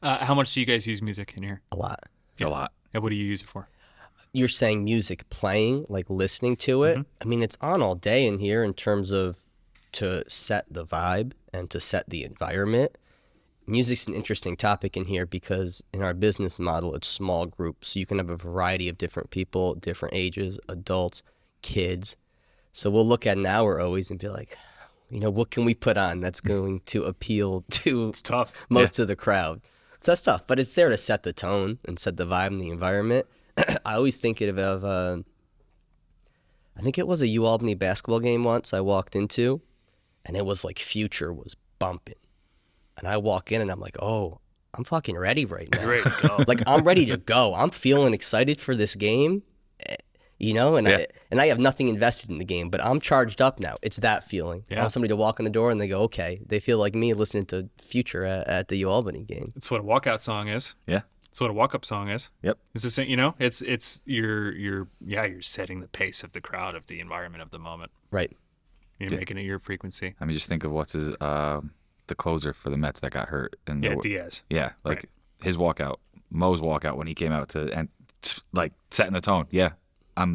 How much do you guys use music in here? A lot. A lot. Yeah, what do you use it for? You're saying music playing, like listening to it. I mean, it's on all day in here in terms of to set the vibe and to set the environment. Music's an interesting topic in here because in our business model, it's small groups. So you can have a variety of different people, different ages, adults, kids. So we'll look at an hour always and be like, what can we put on that's going to appeal to It's tough. most of the crowd? So that's tough, but it's there to set the tone and set the vibe and the environment. I always think of, I think it was a UAlbany basketball game once I walked into, and it was like Future was bumping. And I walk in and I'm like, oh, I'm fucking ready right now. You're ready to go. Like, I'm ready to go. I'm feeling excited for this game, and I have nothing invested in the game, but I'm charged up now. It's that feeling. I Yeah. want somebody to walk in the door and they go, okay, they feel like me listening to Future at the UAlbany game. It's what a walkout song is. Yeah. It's what a walk-up song is. Yep. It's the same, it's you're setting the pace of the crowd, of the environment of the moment. Right. You're making it your frequency. I mean, just think of what's his the closer for the Mets that got hurt. And Yeah, Diaz. Yeah, like his walkout, Mo's walkout when he came out to and like setting the tone. Yeah,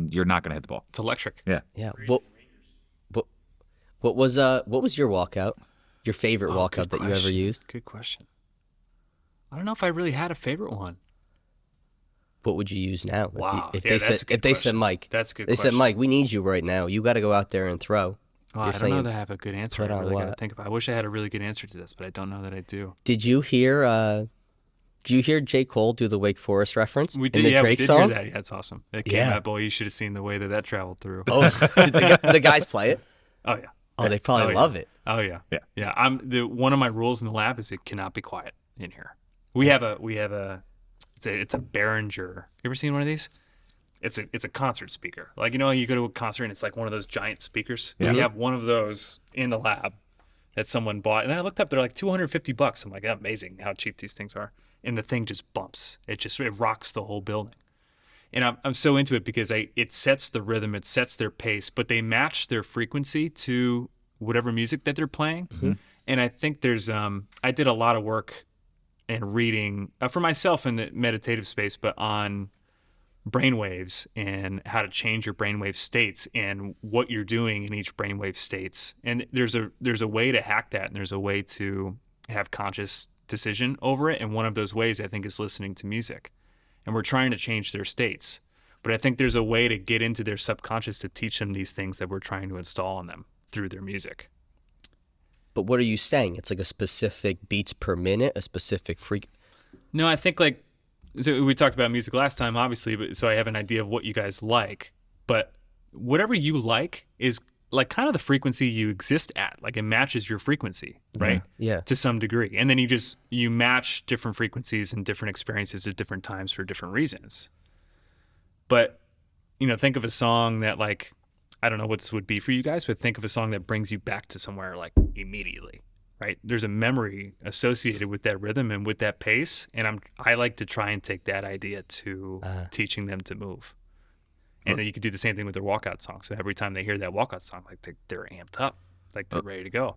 you're not gonna hit the ball. It's electric. Yeah. Yeah. What was your walkout? Your favorite walkout that you ever used? Good question. I don't know if I really had a favorite one. What would you use now? Wow. If Yeah, they that's a said good if they said question. Mike, That's a good they said question. Mike, we need you right now. You got to go out there and throw. Oh, I You're don't saying know that I have a good answer. put I on really got to what? think about it. I wish I had a really good answer to this, but I don't know that I do. Did you hear J. Cole do the Wake Forest reference We in did, the yeah, Drake we did song? hear that. Yeah, it's awesome. It came Yeah. out, boy, you should have seen the way that traveled through. Oh, did the guys play it? Oh, yeah. Oh, they probably love it. Oh, yeah. Yeah. Yeah. One of my rules in the lab is it cannot be quiet in here. We have a it's a Behringer. You ever seen one of these? It's a concert speaker. Like, you go to a concert and it's like one of those giant speakers. Yeah. We have one of those in the lab that someone bought. And I looked up, they're like $250. I'm like, amazing how cheap these things are. And the thing just bumps. It rocks the whole building. And I'm so into it because it sets the rhythm, it sets their pace, but they match their frequency to whatever music that they're playing. Mm-hmm. And I think there's I did a lot of work and reading for myself in the meditative space, but on brainwaves and how to change your brainwave states and what you're doing in each brainwave states. And there's a way to hack that, and there's a way to have conscious decision over it. And one of those ways, I think, is listening to music. And we're trying to change their states. But I think there's a way to get into their subconscious to teach them these things that we're trying to install on them through their music. But what are you saying? It's like a specific beats per minute, a specific No, I think so we talked about music last time, obviously, but so I have an idea of what you guys like. But whatever you like is like kind of the frequency you exist at. Like it matches your frequency, right? Yeah. To some degree. And then you match different frequencies and different experiences at different times for different reasons. But, think of a song that I don't know what this would be for you guys, but think of a song that brings you back to somewhere immediately, right? There's a memory associated with that rhythm and with that pace. And I like to try and take that idea to teaching them to move. And then you could do the same thing with their walkout song. So every time they hear that walkout song, they're amped up, they're ready to go.